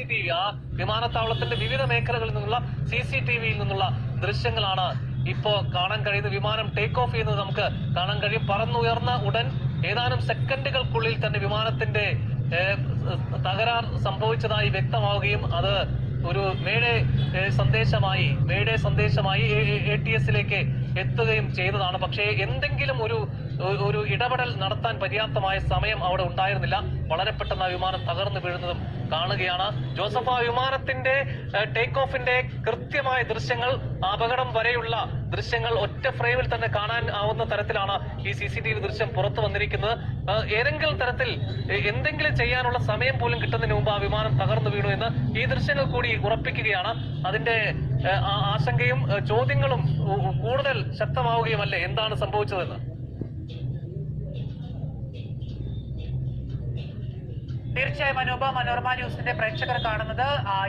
CCTV, ആ വിമാനത്താവളത്തിന്റെ വിവിധ മേഖലകളിൽ നിന്നുള്ള CCTVയിൽ നിന്നുള്ള ദൃശ്യങ്ങളാണ് ഇപ്പോ കാണാൻ കഴിയുന്നത്. വിമാനം ടേക്ക് ഓഫ് ചെയ്യുന്നത് നമുക്ക് കാണാൻ കഴിയും. പറന്നുയർന്ന ഉടൻ ഏതാനും സെക്കൻഡുകൾക്കുള്ളിൽ തന്നെ വിമാനത്തിന്റെ തകരാർ സംഭവിച്ചതായി വ്യക്തമാവുകയും അത് ഒരു മേഡേ സന്ദേശമായി ATSലേക്ക് എത്തുകയും ചെയ്തതാണ്. പക്ഷേ എന്തെങ്കിലും ഒരു ഇടപെടൽ നടത്താൻ പര്യാപ്തമായ സമയം അവിടെ ഉണ്ടായിരുന്നില്ല. വളരെ പെട്ടെന്ന് ആ വിമാനം തകർന്നു വീഴുന്നതും കാണുകയാണ്. ജോസഫ്, ആ വിമാനത്തിന്റെ ടേക്ക് ഓഫിന്റെ കൃത്യമായ ദൃശ്യങ്ങൾ, അപകടം വരെയുള്ള ദൃശ്യങ്ങൾ ഒറ്റ ഫ്രെയിമിൽ തന്നെ കാണാൻ ആവുന്ന തരത്തിലാണ് ഈ CCTV ദൃശ്യം പുറത്തു വന്നിരിക്കുന്നത്. ഏതെങ്കിലും തരത്തിൽ എന്തെങ്കിലും ചെയ്യാനുള്ള സമയം പോലും കിട്ടുന്നതിന് മുമ്പ് ആ വിമാനം തകർന്നു വീണു എന്ന് ഈ ദൃശ്യങ്ങൾ കൂടി ഉറപ്പിക്കുകയാണ്. അതിന്റെ ആശങ്കയും ചോദ്യങ്ങളും കൂടുതൽ ശക്തമാവുകയുമല്ലേ, എന്താണ് സംഭവിച്ചതെന്ന്? തീർച്ചയായും അനൂപ, മനോരമ ന്യൂസിന്റെ പ്രേക്ഷകർ കാണുന്നത്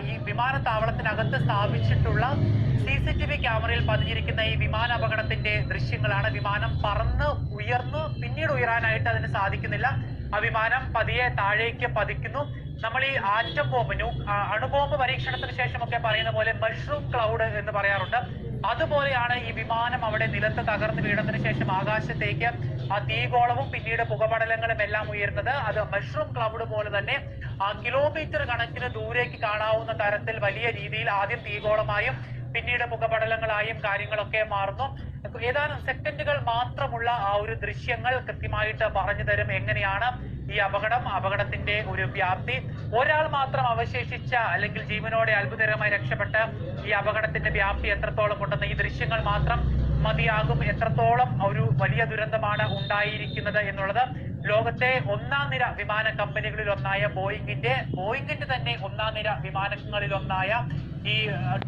ഈ വിമാനത്താവളത്തിനകത്ത് സ്ഥാപിച്ചിട്ടുള്ള CCTV ക്യാമറയിൽ പതിഞ്ഞിരിക്കുന്ന ഈ വിമാന അപകടത്തിന്റെ ദൃശ്യങ്ങളാണ്. വിമാനം പറന്ന് ഉയർന്നു പിന്നീട് ഉയരാനായിട്ട് അതിന് സാധിക്കുന്നില്ല. ആ വിമാനം പതിയെ താഴേക്ക് പതിക്കുന്നു. നമ്മൾ ഈ ആറ്റം ബോംബ്, അണുബോംബ് പരീക്ഷണത്തിന് ശേഷമൊക്കെ പറയുന്ന പോലെ മഷ്റൂം ക്ലൗഡ് എന്ന് പറയാറുണ്ട്. അതുപോലെയാണ് ഈ വിമാനം അവിടെ നിലത്ത് തകർന്ന് വീണതിന് ശേഷം ആകാശത്തേക്ക് ആ തീഗോളവും പിന്നീട് പുകപടലങ്ങളും എല്ലാം ഉയരുന്നത്. അത് മഷ്റൂം ക്ലൗഡ് പോലെ തന്നെ കിലോമീറ്റർ കണക്കിന് ദൂരേക്ക് കാണാവുന്ന തരത്തിൽ വലിയ രീതിയിൽ ആദ്യം തീഗോളമായും പിന്നീട് പുകപടലങ്ങളായും കാര്യങ്ങളൊക്കെ മാറുന്നു. ഏതാനും സെക്കൻഡുകൾ മാത്രമുള്ള ആ ഒരു ദൃശ്യങ്ങൾ കൃത്യമായിട്ട് പറഞ്ഞു തരും എങ്ങനെയാണ് ഈ അപകടത്തിന്റെ ഒരു വ്യാപ്തി. ഒരാൾ മാത്രം അവശേഷിച്ച അല്ലെങ്കിൽ ജീവനോടെ അത്ഭുതകരമായി രക്ഷപ്പെട്ട് ഈ അപകടത്തിന്റെ വ്യാപ്തി എത്രത്തോളം ഉണ്ടെന്ന് ഈ ദൃശ്യങ്ങൾ മാത്രം മതിയാകും. എത്രത്തോളം ഒരു വലിയ ദുരന്തമാണ് ഉണ്ടായിരിക്കുന്നത് എന്നുള്ളത്. ലോകത്തെ ഒന്നാം നിര വിമാന കമ്പനികളിൽ ഒന്നായ ബോയിങ്ങിന്റെ തന്നെ ഒന്നാം നിര വിമാനങ്ങളിൽ ഒന്നായ ഈ